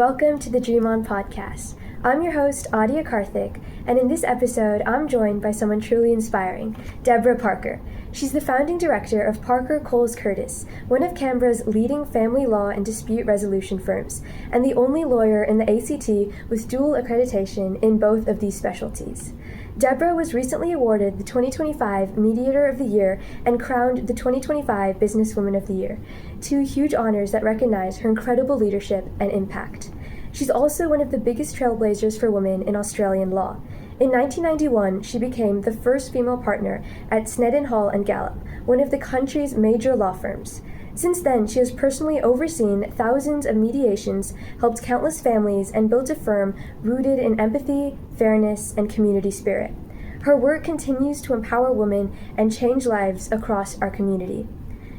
Welcome to the DreamOn Podcast. I'm your host, Adia Karthik, and in this episode, I'm joined by someone truly inspiring, Debra Parker. She's the founding director of Parker Coles Curtis, one of Canberra's leading family law and dispute resolution firms, and the only lawyer in the ACT with dual accreditation in both of these specialties. Debra was recently awarded the 2025 Mediator of the Year and crowned the 2025 Businesswoman of the Year, two huge honors that recognize her incredible leadership and impact. She's also one of the biggest trailblazers for women in Australian law. In 1991, she became the first female partner at Snedden Hall and Gallup, one of the country's major law firms. Since then, she has personally overseen thousands of mediations, helped countless families, and built a firm rooted in empathy, fairness, and community spirit. Her work continues to empower women and change lives across our community.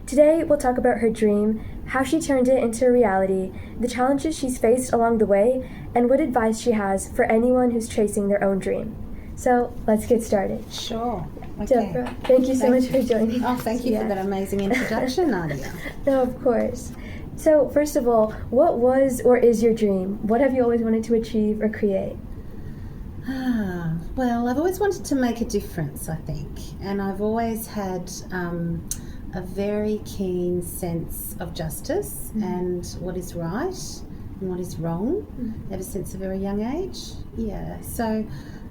Today, we'll talk about her dream, how she turned it into a reality, the challenges she's faced along the way, and what advice she has for anyone who's chasing their own dream. So, let's get started. Sure. Okay. Debra, thank you so much for joining us. Oh, thank you for that amazing introduction, Nadia. No, of course. So, first of all, what was or is your dream? What have you always wanted to achieve or create? Well, I've always wanted to make a difference, I think. And I've always had a very keen sense of justice and what is right and what is wrong ever since a very young age. Yeah, so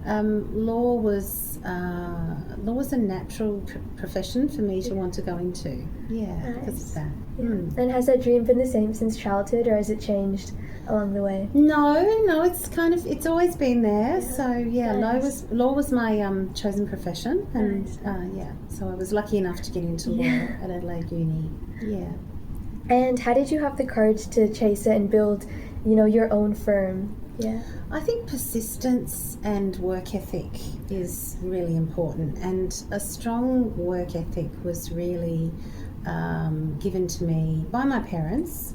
law was a natural profession for me to want to go into. Yeah, nice. Because of that. Yeah. And has that dream been the same since childhood, or has it changed along the way? No, it's always been there. Yeah. So yeah, nice. law was my chosen profession, and nice. so I was lucky enough to get into law at Adelaide Uni. Yeah. And how did you have the courage to chase it and build, your own firm? Yeah. I think persistence and work ethic is really important, and a strong work ethic was really given to me by my parents,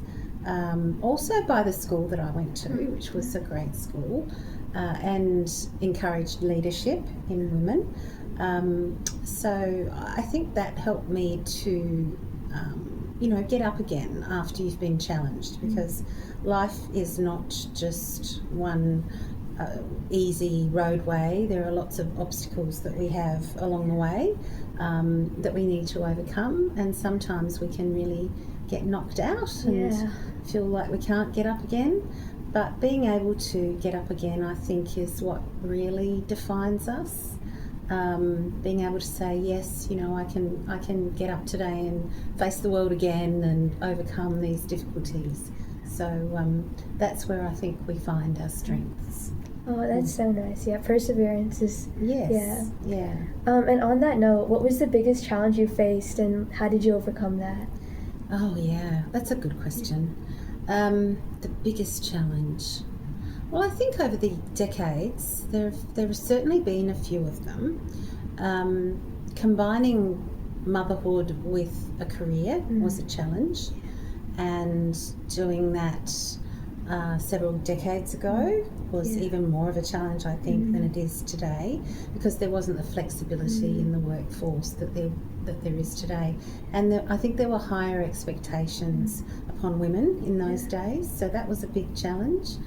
also by the school that I went to, which was a great school, and encouraged leadership in women. So I think that helped me to get up again after you've been challenged, because life is not just one easy roadway. There are lots of obstacles that we have along the way that we need to overcome, and sometimes we can really get knocked out and feel like we can't get up again. But being able to get up again, I think, is what really defines us. Being able to say, yes, I can get up today and face the world again and overcome these difficulties. So that's where I think we find our strengths. Oh, that's so nice. Yeah, perseverance is... Yes. Yeah. And on that note, what was the biggest challenge you faced, and how did you overcome that? Oh, yeah, that's a good question. The biggest challenge... Well, I think over the decades, there have certainly been a few of them. Combining motherhood with a career was a challenge, and doing that several decades ago was even more of a challenge, I think, than it is today, because there wasn't the flexibility in the workforce that there is today. And I think there were higher expectations upon women in those days, so that was a big challenge.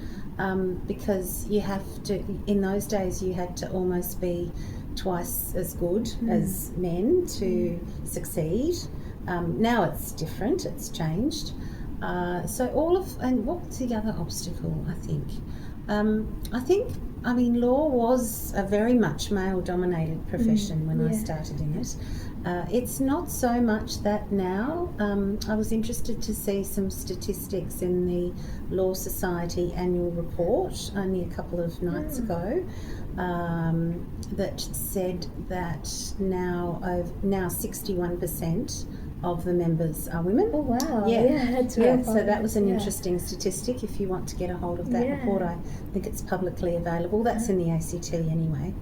Because you have to, in those days, you had to almost be twice as good as men to succeed. Now it's different, it's changed. And what's the other obstacle, I think? Law was a very much male-dominated profession when I started in it. It's not so much that now. I was interested to see some statistics in the Law Society annual report only a couple of nights ago that said that now 61% of the members are women. Oh wow! Yeah, that's really so that was an interesting statistic. If you want to get a hold of that report, I think it's publicly available. That's in the ACT anyway.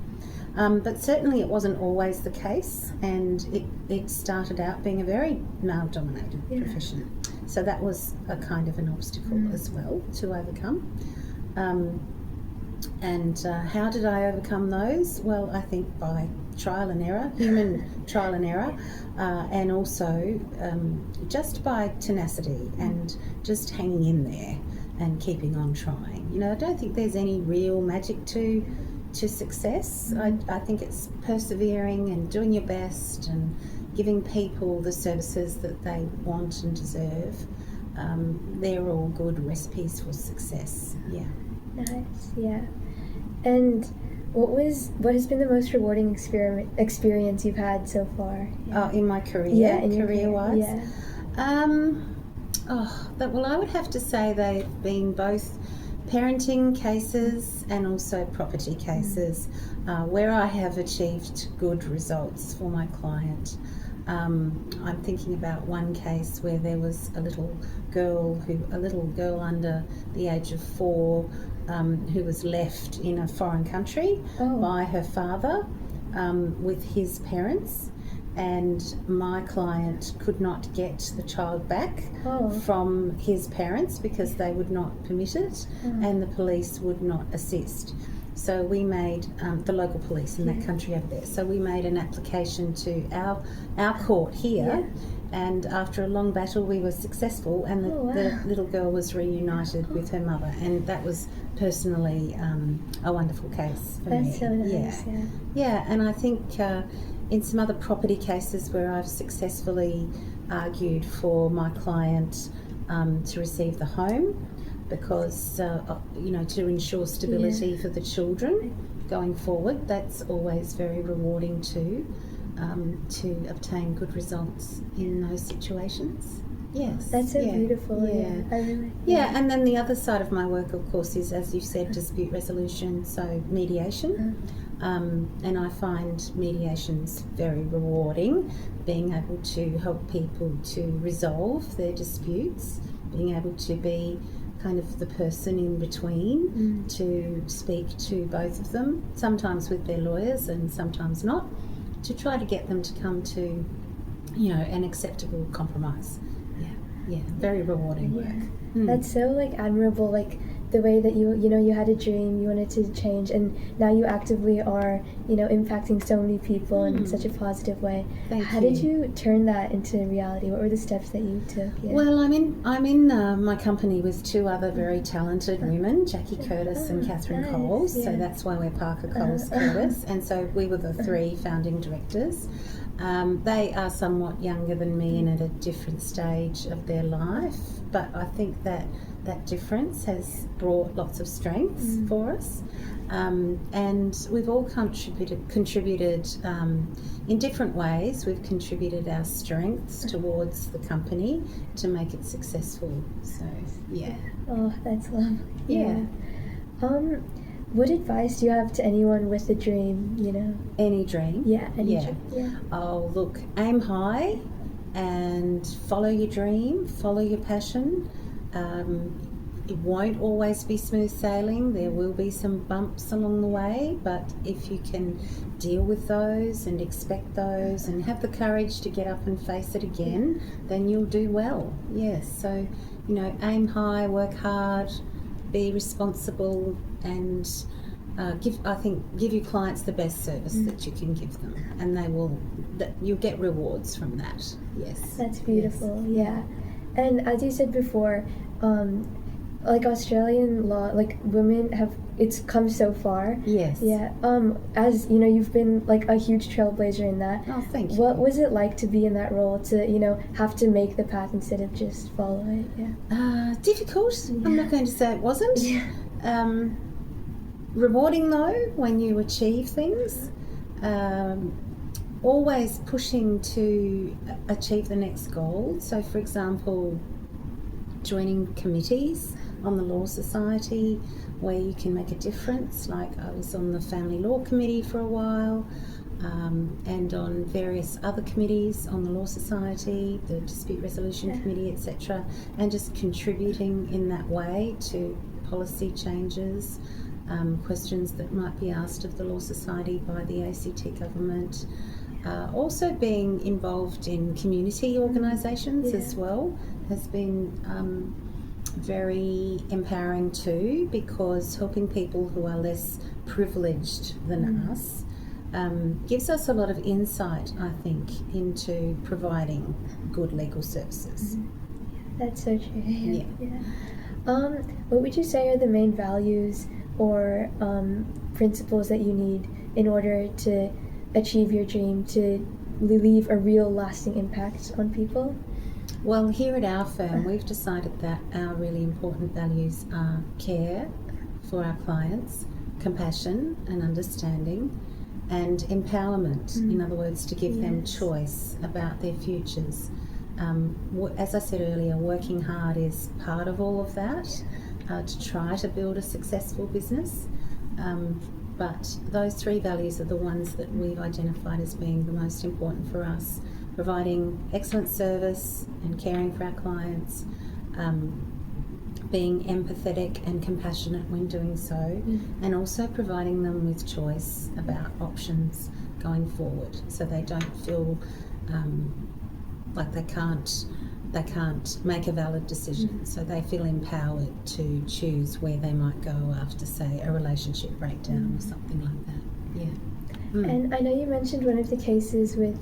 But certainly it wasn't always the case, and it started out being a very male-dominated profession. So that was a kind of an obstacle as well to overcome. And how did I overcome those? Well, I think by trial and error, human trial and error, and also just by tenacity and just hanging in there. and keeping on trying. You know, I don't think there's any real magic to success. I think it's persevering and doing your best and giving people the services that they want and deserve. They're all good recipes for success. Yeah. Nice. Yeah. And what has been the most rewarding experience you've had so far? Yeah. In my career. Yeah, in your career-wise. Yeah. Well, I would have to say they've been both parenting cases and also property cases where I have achieved good results for my client. I'm thinking about one case where there was a little girl under the age of 4 who was left in a foreign country by her father with his parents, and my client could not get the child back from his parents because they would not permit it and the police would not assist. So we made the local police in that country over there. So we made an application to our court here, and after a long battle, we were successful, and the little girl was reunited with her mother, and that was personally a wonderful case for me. That's so nice. Yeah, and I think in some other property cases where I've successfully argued for my client to receive the home, because to ensure stability for the children going forward, that's always very rewarding too, to obtain good results in those situations. Yes, that's so beautiful. And then the other side of my work, of course, is, as you said, dispute resolution, so mediation. And I find mediations very rewarding, being able to help people to resolve their disputes, being able to be kind of the person in between to speak to both of them, sometimes with their lawyers and sometimes not, to try to get them to come to, an acceptable compromise. Yeah, very rewarding work. That's so admirable, the way that you had a dream, you wanted to change, and now you actively are impacting so many people in such a positive way. How did you turn that into reality? What were the steps that you took? Well, I'm in my company with 2 other very talented women, Jackie Curtis and Catherine Coles. So that's why we're Parker Coles Curtis, and so we were the 3 founding directors. They are somewhat younger than me and at a different stage of their life, but I think that difference has brought lots of strengths for us, and we've all contributed in different ways. We've contributed our strengths towards the company to make it successful. So Oh, that's lovely. What advice do you have to anyone with a dream, Any dream? Any dream. Yeah. Oh, look, aim high and follow your dream, follow your passion. It won't always be smooth sailing. There will be some bumps along the way, but if you can deal with those and expect those and have the courage to get up and face it again, then you'll do well. Yes, so, aim high, work hard, be responsible, and give your clients the best service that you can give them, and you'll get rewards from that. Yes, that's beautiful. Yes. And as you said before, Australian law, women it's come so far. Yes. Yeah. As you've been a huge trailblazer in that. Oh, thank you. What was it like to be in that role, to have to make the path instead of just follow it? Yeah. Difficult. Yeah. I'm not going to say it wasn't. Yeah. Rewarding though when you achieve things. Always pushing to achieve the next goal. So, for example, joining committees on the Law Society where you can make a difference. I was on the Family Law Committee for a while, and on various other committees on the Law Society, the Dispute Resolution Committee, etc., and just contributing in that way to policy changes, questions that might be asked of the Law Society by the ACT government. Also being involved in community organisations as well has been very empowering too, because helping people who are less privileged than us gives us a lot of insight, I think, into providing good legal services. That's so true. Yeah. What would you say are the main values or principles that you need in order to achieve your dream, to leave a real lasting impact on people? Well, here at our firm, we've decided that our really important values are care for our clients, compassion and understanding, and empowerment. In other words, to give them choice about their futures. As I said earlier, working hard is part of all of that, to try to build a successful business. But those three values are the ones that we've identified as being the most important for us: providing excellent service and caring for our clients, being empathetic and compassionate when doing so, and also providing them with choice about options going forward, so they don't feel like they can't make a valid decision. So they feel empowered to choose where they might go after, say, a relationship breakdown or something like that. And I know you mentioned one of the cases with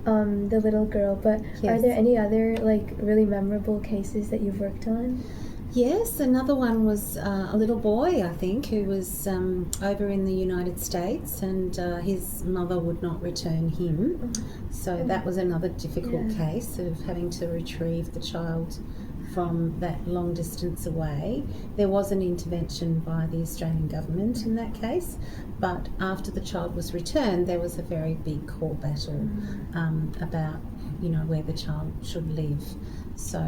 the little girl, but are there any other really memorable cases that you've worked on? Yes, another one was a little boy, I think, who was over in the United States, and his mother would not return him. So that was another difficult case of having to retrieve the child from that long distance away. There was an intervention by the Australian government in that case, but after the child was returned, there was a very big court battle about where the child should live. So,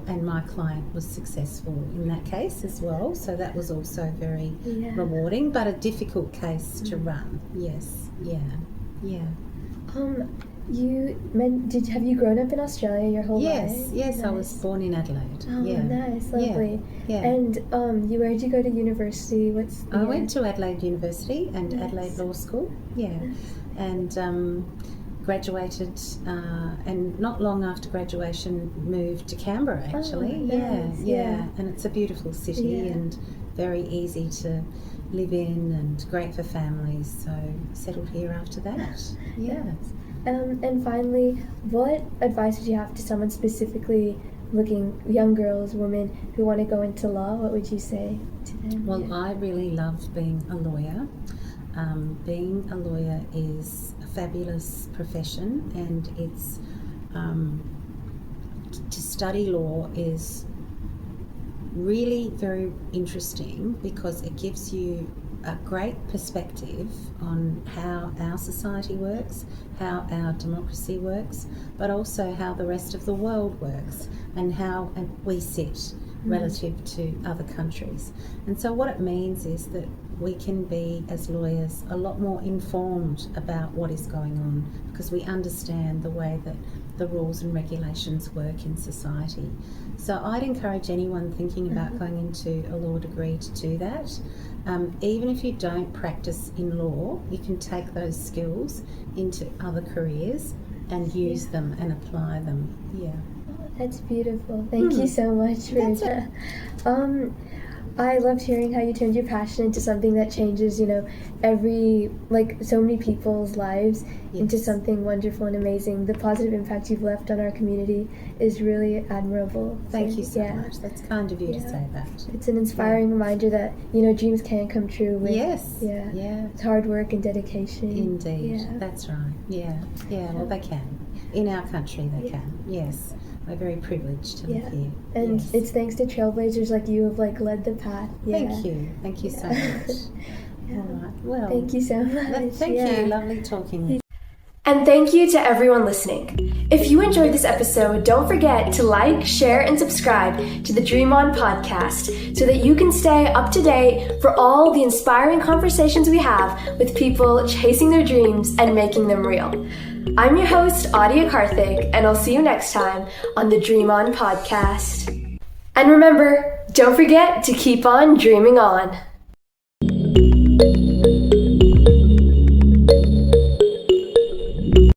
and my client was successful in that case as well. So that was also very rewarding, but a difficult case to run. Yes, yeah. Have you grown up in Australia your whole life? Yes, Nice. I was born in Adelaide. Oh, nice, lovely. Yeah. And where did you go to university? I went to Adelaide University and Adelaide Law School. And graduated, and not long after graduation moved to Canberra, actually. Nice. And it's a beautiful city and very easy to live in and great for families, so settled here after that. And finally, what advice would you have to someone specifically young girls, women who want to go into law? What would you say to them? Well, I really love being a lawyer. Being a lawyer is a fabulous profession, and it's to study law is really very interesting because it gives you a great perspective on how our society works, how our democracy works, but also how the rest of the world works and how we sit relative to other countries. And so what it means is that we can be, as lawyers, a lot more informed about what is going on because we understand the way that the rules and regulations work in society. So I'd encourage anyone thinking about going into a law degree to do that. Even if you don't practice in law, you can take those skills into other careers and use them and apply them. That's beautiful. Thank you so much for that. I loved hearing how you turned your passion into something that changes, so many people's lives into something wonderful and amazing. The positive impact you've left on our community is really admirable. Thank you so much. That's kind of you to say that. It's an inspiring reminder that, dreams can come true with with hard work and dedication. Indeed. That's right. Well, they can. In our country, they can. Yes. We're very privileged to live here. And it's thanks to trailblazers like you have led the path. Thank you so much. All right. Well, thank you so much. Thank you. Lovely talking with you. And thank you to everyone listening. If you enjoyed this episode, don't forget to like, share, and subscribe to the DreamOn Podcast so that you can stay up to date for all the inspiring conversations we have with people chasing their dreams and making them real. I'm your host, Adia Karthik, and I'll see you next time on the DreamOn Podcast. And remember, don't forget to keep on dreaming on.